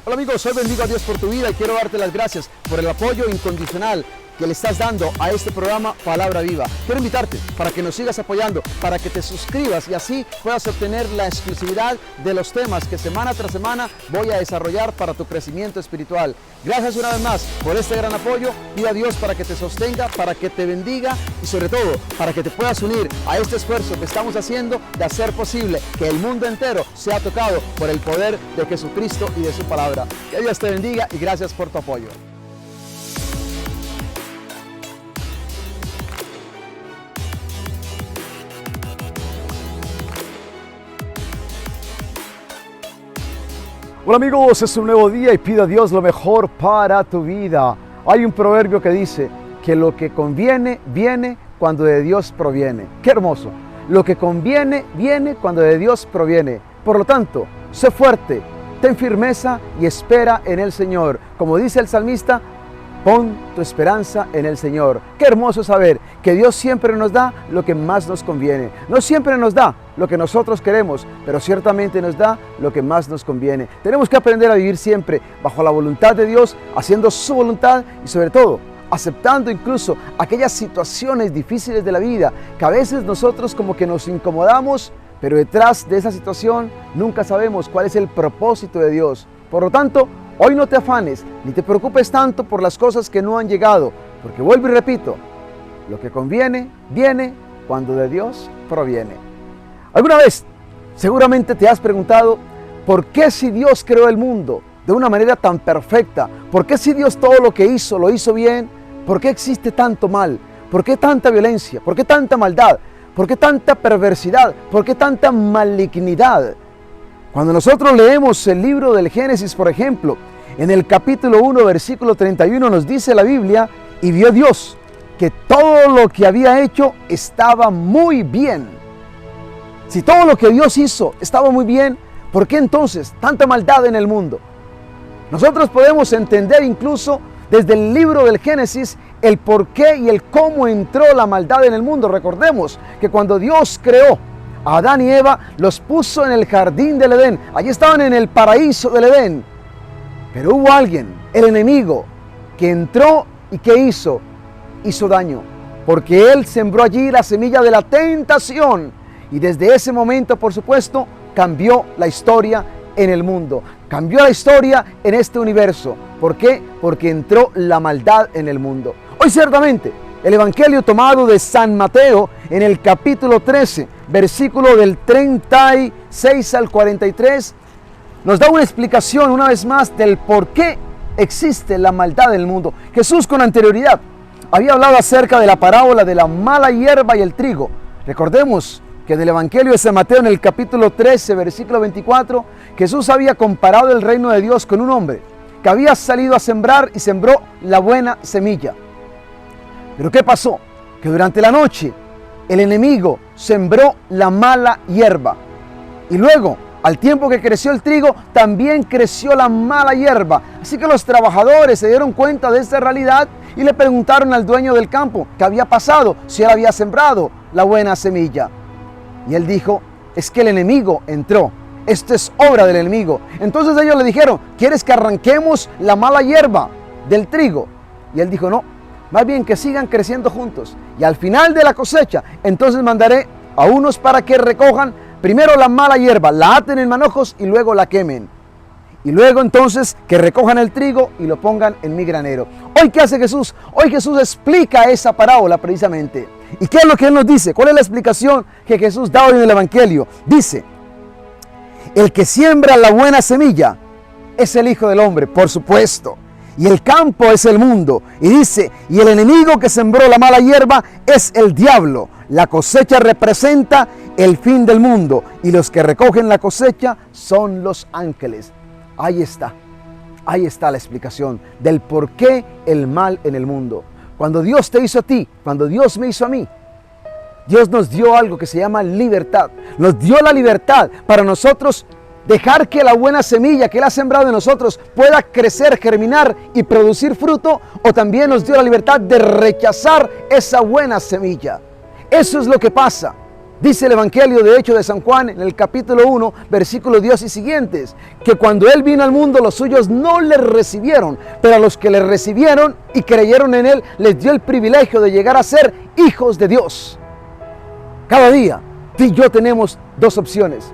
Hola amigos, hoy bendigo a Dios por tu vida y quiero darte las gracias por el apoyo incondicional que le estás dando a este programa Palabra Viva. Quiero invitarte para que nos sigas apoyando, para que te suscribas y así puedas obtener la exclusividad de los temas que semana tras semana voy a desarrollar para tu crecimiento espiritual. Gracias una vez más por este gran apoyo. Pido a Dios para que te sostenga, para que te bendiga y sobre todo para que te puedas unir a este esfuerzo que estamos haciendo de hacer posible que el mundo entero sea tocado por el poder de Jesucristo y de su palabra. Que Dios te bendiga y gracias por tu apoyo. Hola amigos, es un nuevo día y pido a Dios lo mejor para tu vida. Hay un proverbio que dice que lo que conviene viene cuando de Dios proviene. ¡Qué hermoso! Lo que conviene viene cuando de Dios proviene. Por lo tanto, sé fuerte, ten firmeza y espera en el Señor. Como dice el salmista, pon tu esperanza en el Señor. Qué hermoso saber que Dios siempre nos da lo que más nos conviene. No siempre nos da lo que nosotros queremos, pero ciertamente nos da lo que más nos conviene. Tenemos que aprender a vivir siempre bajo la voluntad de Dios, haciendo su voluntad y sobre todo aceptando incluso aquellas situaciones difíciles de la vida que a veces nosotros como que nos incomodamos, pero detrás de esa situación nunca sabemos cuál es el propósito de Dios. Por lo tanto, hoy no te afanes ni te preocupes tanto por las cosas que no han llegado, porque vuelvo y repito, lo que conviene viene cuando de Dios proviene. ¿Alguna vez seguramente te has preguntado por qué si Dios creó el mundo de una manera tan perfecta? ¿Por qué si Dios todo lo que hizo lo hizo bien? ¿Por qué existe tanto mal? ¿Por qué tanta violencia? ¿Por qué tanta maldad? ¿Por qué tanta perversidad? ¿Por qué tanta malignidad? Cuando nosotros leemos el libro del Génesis, por ejemplo, en el capítulo 1, versículo 31 nos dice la Biblia, y vio Dios que todo lo que había hecho estaba muy bien. Si todo lo que Dios hizo estaba muy bien, ¿por qué entonces tanta maldad en el mundo? Nosotros podemos entender incluso desde el libro del Génesis el por qué y el cómo entró la maldad en el mundo. Recordemos que cuando Dios creó a Adán y Eva, los puso en el jardín del Edén. Allí estaban en el paraíso del Edén. Pero hubo alguien, el enemigo, que entró y ¿qué hizo? Hizo daño, porque él sembró allí la semilla de la tentación. Y desde ese momento, por supuesto, cambió la historia en el mundo. Cambió la historia en este universo. ¿Por qué? Porque entró la maldad en el mundo. Hoy ciertamente, el Evangelio tomado de San Mateo en el capítulo 13, versículo del 36 al 43, nos da una explicación una vez más del por qué existe la maldad en el mundo. Jesús con anterioridad había hablado acerca de la parábola de la mala hierba y el trigo. Recordemos que del Evangelio de San Mateo en el capítulo 13, versículo 24, Jesús había comparado el reino de Dios con un hombre que había salido a sembrar y sembró la buena semilla. Pero ¿qué pasó? Que durante la noche el enemigo sembró la mala hierba. Y luego, al tiempo que creció el trigo, también creció la mala hierba. Así que los trabajadores se dieron cuenta de esta realidad y le preguntaron al dueño del campo qué había pasado, si él había sembrado la buena semilla. Y él dijo, es que el enemigo entró. Esto es obra del enemigo. Entonces ellos le dijeron, ¿quieres que arranquemos la mala hierba del trigo? Y él dijo, no, más bien que sigan creciendo juntos. Y al final de la cosecha, entonces mandaré a unos para que recojan primero la mala hierba, la aten en manojos y luego la quemen. Y luego entonces que recojan el trigo y lo pongan en mi granero. Hoy, ¿qué hace Jesús? Hoy Jesús explica esa parábola precisamente. ¿Y qué es lo que Él nos dice? ¿Cuál es la explicación que Jesús da hoy en el Evangelio? Dice, el que siembra la buena semilla es el Hijo del Hombre, por supuesto. Y el campo es el mundo. Y dice, y el enemigo que sembró la mala hierba es el diablo. La cosecha representa el fin del mundo. Y los que recogen la cosecha son los ángeles. Ahí está la explicación del por qué el mal en el mundo. Cuando Dios te hizo a ti, cuando Dios me hizo a mí, Dios nos dio algo que se llama libertad. Nos dio la libertad para nosotros dejar que la buena semilla que Él ha sembrado en nosotros pueda crecer, germinar y producir fruto, o también nos dio la libertad de rechazar esa buena semilla. Eso es lo que pasa Dice el Evangelio de hecho de San Juan en el capítulo 1, versículos 10 y siguientes, que cuando Él vino al mundo los suyos no le recibieron, pero a los que le recibieron y creyeron en Él les dio el privilegio de llegar a ser hijos de Dios. Cada día tú y yo tenemos dos opciones: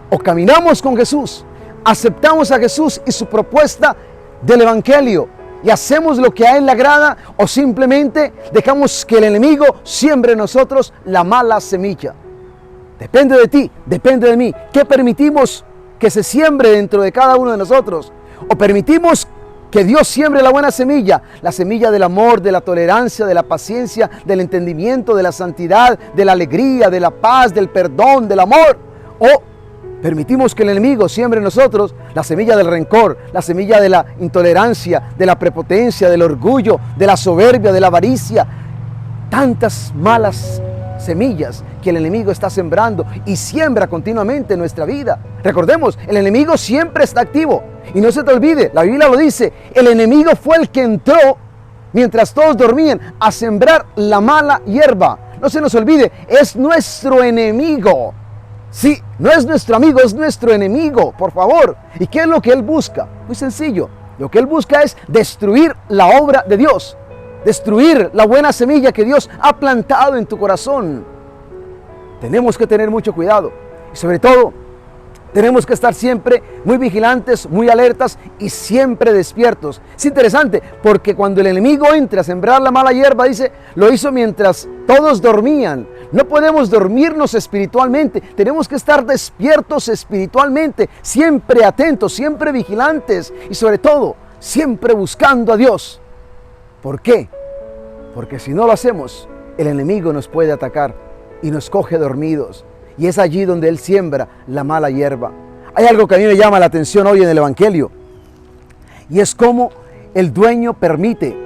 o caminamos con Jesús, aceptamos a Jesús y su propuesta del Evangelio y hacemos lo que a Él le agrada, o simplemente dejamos que el enemigo siembre en nosotros la mala semilla. Depende de ti, depende de mí. ¿Qué permitimos que se siembre dentro de cada uno de nosotros? ¿O permitimos que Dios siembre la buena semilla? La semilla del amor, de la tolerancia, de la paciencia, del entendimiento, de la santidad, de la alegría, de la paz, del perdón, del amor. ¿O permitimos que el enemigo siembre en nosotros la semilla del rencor, la semilla de la intolerancia, de la prepotencia, del orgullo, de la soberbia, de la avaricia? Tantas malas semillas que el enemigo está sembrando y siembra continuamente en nuestra vida. Recordemos, el enemigo siempre está activo. Y no se te olvide, la Biblia lo dice, el enemigo fue el que entró mientras todos dormían a sembrar la mala hierba. No se nos olvide, es nuestro enemigo. Sí, no es nuestro amigo, es nuestro enemigo, por favor. ¿Y qué es lo que él busca? Muy sencillo, lo que él busca es destruir la obra de Dios. Destruir la buena semilla que Dios ha plantado en tu corazón. Tenemos que tener mucho cuidado y sobre todo tenemos que estar siempre muy vigilantes, muy alertas y siempre despiertos. Es interesante porque cuando el enemigo entra a sembrar la mala hierba, dice, lo hizo mientras todos dormían. No podemos dormirnos espiritualmente, tenemos que estar despiertos espiritualmente, siempre atentos, siempre vigilantes y sobre todo siempre buscando a Dios. ¿Por qué? Porque si no lo hacemos, el enemigo nos puede atacar y nos coge dormidos. Y es allí donde él siembra la mala hierba. Hay algo que a mí me llama la atención hoy en el Evangelio. Y es cómo el dueño permite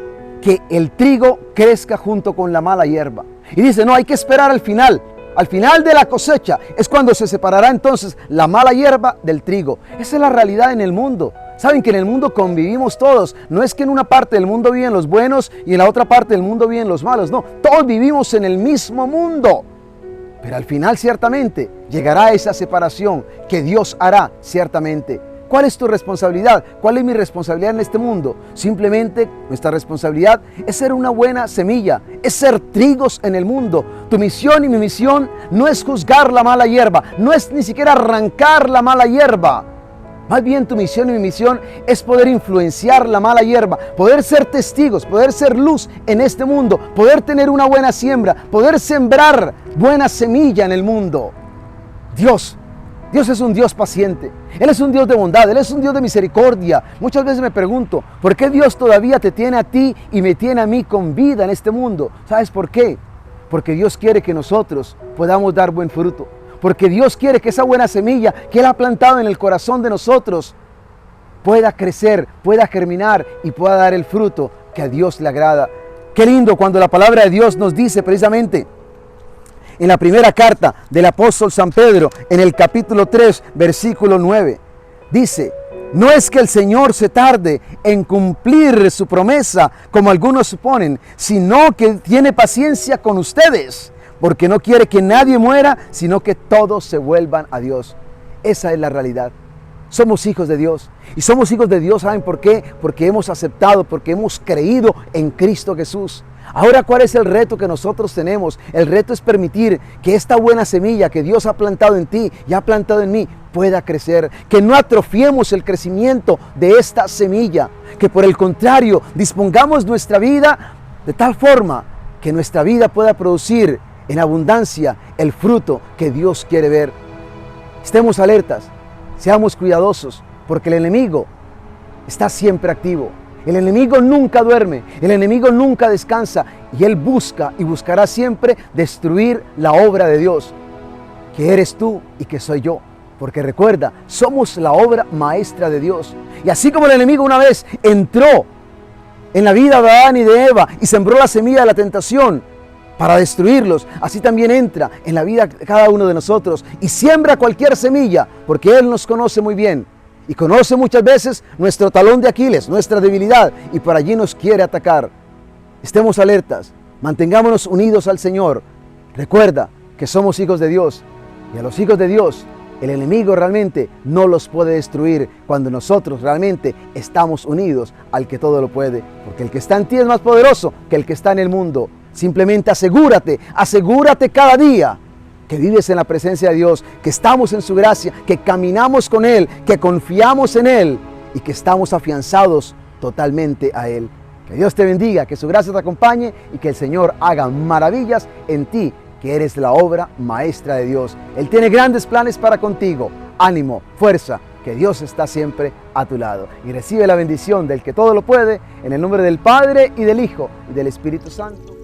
que el trigo crezca junto con la mala hierba. Y dice, no, hay que esperar al final. Al final de la cosecha es cuando se separará entonces la mala hierba del trigo. Esa es la realidad en el mundo. Saben que en el mundo convivimos todos. No es que en una parte del mundo viven los buenos y en la otra parte del mundo viven los malos. No, todos vivimos en el mismo mundo. Pero al final ciertamente llegará esa separación que Dios hará ciertamente. ¿Cuál es tu responsabilidad? ¿Cuál es mi responsabilidad en este mundo? Simplemente nuestra responsabilidad es ser una buena semilla, es ser trigos en el mundo. Tu misión y mi misión no es juzgar la mala hierba, no es ni siquiera arrancar la mala hierba. Más bien tu misión y mi misión es poder influenciar la mala hierba, poder ser testigos, poder ser luz en este mundo, poder tener una buena siembra, poder sembrar buena semilla en el mundo. Dios es un Dios paciente, Él es un Dios de bondad, Él es un Dios de misericordia. Muchas veces me pregunto, ¿por qué Dios todavía te tiene a ti y me tiene a mí con vida en este mundo? ¿Sabes por qué? Porque Dios quiere que nosotros podamos dar buen fruto. Porque Dios quiere que esa buena semilla que Él ha plantado en el corazón de nosotros pueda crecer, pueda germinar y pueda dar el fruto que a Dios le agrada. Qué lindo cuando la palabra de Dios nos dice precisamente en la primera carta del apóstol San Pedro, en el capítulo 3, versículo 9. Dice, no es que el Señor se tarde en cumplir su promesa, como algunos suponen, sino que tiene paciencia con ustedes, porque no quiere que nadie muera, sino que todos se vuelvan a Dios. Esa es la realidad. Somos hijos de Dios. Y somos hijos de Dios, ¿saben por qué? Porque hemos aceptado, porque hemos creído en Cristo Jesús. Ahora, ¿cuál es el reto que nosotros tenemos? El reto es permitir que esta buena semilla que Dios ha plantado en ti y ha plantado en mí pueda crecer. Que no atrofiemos el crecimiento de esta semilla. Que por el contrario, dispongamos nuestra vida de tal forma que nuestra vida pueda producir en abundancia el fruto que Dios quiere ver. Estemos alertas, seamos cuidadosos, porque el enemigo está siempre activo. El enemigo nunca duerme, el enemigo nunca descansa y él busca y buscará siempre destruir la obra de Dios, que eres tú y que soy yo. Porque recuerda, somos la obra maestra de Dios. Y así como el enemigo una vez entró en la vida de Adán y de Eva y sembró la semilla de la tentación para destruirlos, así también entra en la vida de cada uno de nosotros y siembra cualquier semilla, porque Él nos conoce muy bien y conoce muchas veces nuestro talón de Aquiles, nuestra debilidad, y por allí nos quiere atacar. Estemos alertas, mantengámonos unidos al Señor. Recuerda, que somos hijos de Dios. Y a los hijos de Dios, el enemigo realmente no los puede destruir cuando nosotros realmente estamos unidos al que todo lo puede. Porque el que está en ti es más poderoso que el que está en el mundo. Simplemente asegúrate cada día que vives en la presencia de Dios, que estamos en su gracia, que caminamos con Él, que confiamos en Él y que estamos afianzados totalmente a Él. Que Dios te bendiga, que su gracia te acompañe y que el Señor haga maravillas en ti, que eres la obra maestra de Dios. Él tiene grandes planes para contigo. Ánimo, fuerza, que Dios está siempre a tu lado. Y recibe la bendición del que todo lo puede, en el nombre del Padre y del Hijo y del Espíritu Santo.